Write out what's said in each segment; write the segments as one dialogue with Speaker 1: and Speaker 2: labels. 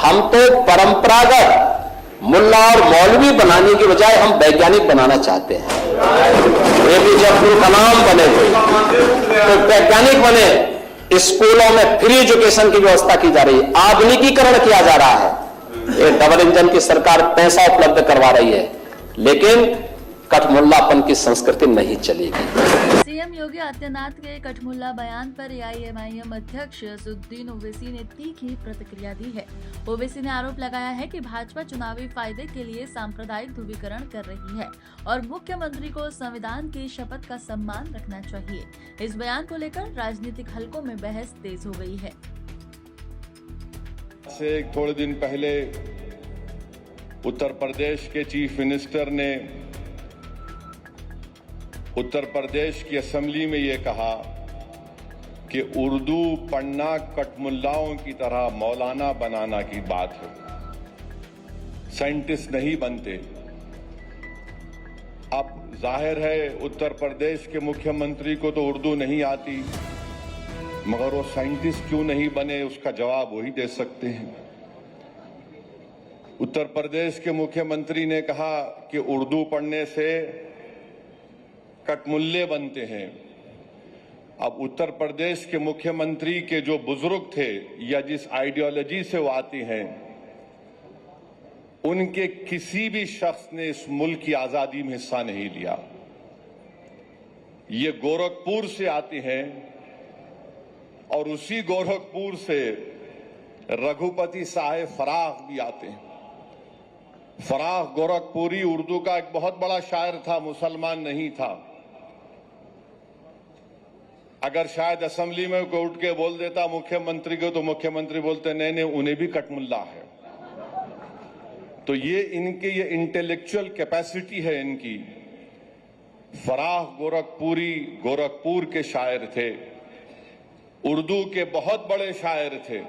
Speaker 1: हम तो परंपरागत मुल्ला और मौलवी बनाने की बजाय हम वैज्ञानिक बनाना चाहते हैं। एपीजे अब्दुल कलाम बने तो वैज्ञानिक बने। स्कूलों में फ्री एजुकेशन की व्यवस्था की जा रही है, आधुनिकीकरण किया जा रहा है। ये डबल इंजन की सरकार पैसा उपलब्ध करवा रही है, लेकिन कठमुल्लापन की संस्कृति नहीं चलेगी।
Speaker 2: सीएम योगी आदित्यनाथ के कठमुल्ला बयान पर एआईएमआईएम अध्यक्ष असदुद्दीन ओवैसी ने तीखी प्रतिक्रिया दी है। ओवैसी ने आरोप लगाया है कि भाजपा चुनावी फायदे के लिए सांप्रदायिक ध्रुवीकरण कर रही है और मुख्यमंत्री को संविधान की शपथ का सम्मान रखना चाहिए। इस बयान को लेकर राजनीतिक हलकों में बहस तेज हो गई है।
Speaker 3: से थोड़े दिन पहले उत्तर प्रदेश के चीफ मिनिस्टर ने उत्तर प्रदेश की असेंबली में ये कहा कि उर्दू पढ़ना कठमुल्लाओं की तरह मौलाना बनाना की बात है, साइंटिस्ट नहीं बनते। अब जाहिर है उत्तर प्रदेश के मुख्यमंत्री को तो उर्दू नहीं आती, मगर वो साइंटिस्ट क्यों नहीं बने, उसका जवाब वही दे सकते हैं। उत्तर प्रदेश के मुख्यमंत्री ने कहा कि उर्दू पढ़ने से कठमुल्ले बनते हैं। अब उत्तर प्रदेश के मुख्यमंत्री के जो बुजुर्ग थे या जिस आइडियोलॉजी से वो आती हैं, उनके किसी भी शख्स ने इस मुल्क की आजादी में हिस्सा नहीं लिया। ये गोरखपुर से आती हैं और उसी गोरखपुर से रघुपति साहेब फराख भी आते हैं। फराख गोरखपुरी उर्दू का एक बहुत बड़ा शायर था, मुसलमान नहीं था। अगर शायद असेंबली में कोई उठ के बोल देता मुख्यमंत्री को, तो मुख्यमंत्री बोलते नहीं नहीं उन्हें भी कठमुल्ला है। तो ये इनके ये इंटेलेक्चुअल कैपेसिटी है इनकी। फराख गोरखपुरी गोरखपुर के शायर थे, उर्दू के बहुत बड़े शायर थे।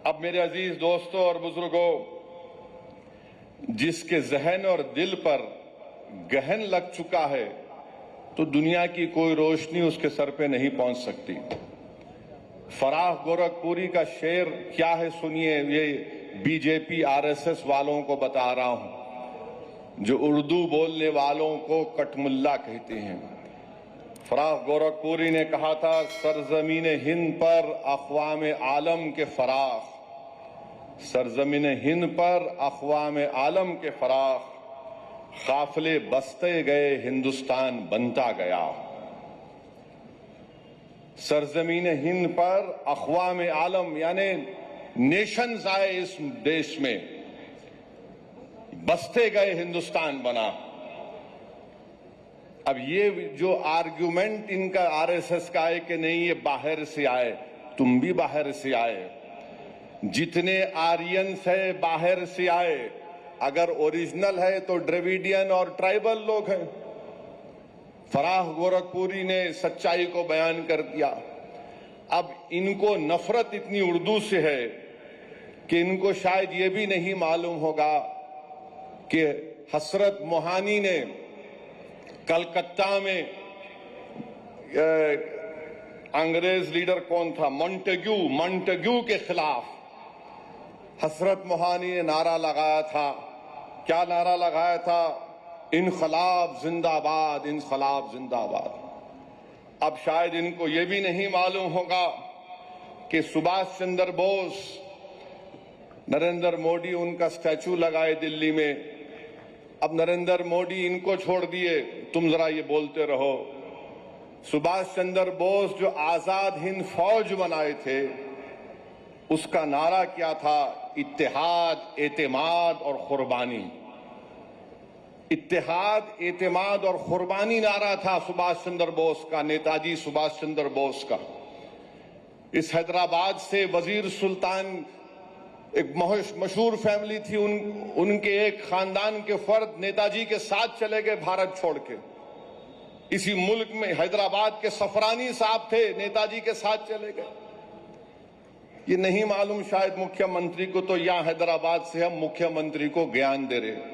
Speaker 3: अब मेरे अजीज दोस्तों और बुजुर्गों, जिसके जहन और दिल पर गहन लग चुका है, तो दुनिया की कोई रोशनी उसके सर पे नहीं पहुंच सकती। फराख गोरखपुरी का शेर क्या है सुनिए, ये बीजेपी आरएसएस वालों को बता रहा हूं, जो उर्दू बोलने वालों को कठमुल्ला कहते हैं। फराख गोरखपुरी ने कहा था, सरजमीन हिंद पर अक़वाम आलम के फराख, सरजमीन हिंद पर अक़वाम आलम के फराख, काफिले बसते गए हिंदुस्तान बनता गया। सरजमीन हिंद पर अक़वाम आलम यानी नेशंस आए इस देश में, बसते गए हिंदुस्तान बना। अब ये जो आर्ग्यूमेंट इनका आरएसएस का है कि नहीं ये बाहर से आए, तुम भी बाहर से आए। जितने आर्यंस है बाहर से आए, अगर ओरिजिनल है तो द्रविडियन और ट्राइबल लोग हैं। फराख गोरखपुरी ने सच्चाई को बयान कर दिया। अब इनको नफरत इतनी उर्दू से है कि इनको शायद ये भी नहीं मालूम होगा कि हसरत मोहानी ने कलकत्ता में अंग्रेज लीडर कौन था, मॉन्टेग्यू के खिलाफ हसरत मोहानी ने नारा लगाया था। क्या नारा लगाया था? इनकलाब जिंदाबाद, इनकलाब जिंदाबाद। अब शायद इनको यह भी नहीं मालूम होगा कि सुभाष चंद्र बोस, नरेंद्र मोदी उनका स्टैचू लगाए दिल्ली में। अब नरेंद्र मोदी इनको छोड़ दिए, तुम जरा ये बोलते रहो। सुभाष चंद्र बोस जो आजाद हिंद फौज बनाए थे, उसका नारा क्या था? इत्तेहाद, एतेमाद और कुर्बानी। इत्तेहाद, एतेमाद और कुर्बानी नारा था सुभाष चंद्र बोस का, नेताजी सुभाष चंद्र बोस का। इस हैदराबाद से वजीर सुल्तान एक मशहूर फैमिली थी, उनके एक खानदान के फर्द नेताजी के साथ चले गए भारत छोड़ के। इसी मुल्क में हैदराबाद के सफरानी साहब थे, नेताजी के साथ चले गए। ये नहीं मालूम शायद मुख्यमंत्री को, तो यहां हैदराबाद से हम मुख्यमंत्री को ज्ञान दे रहे।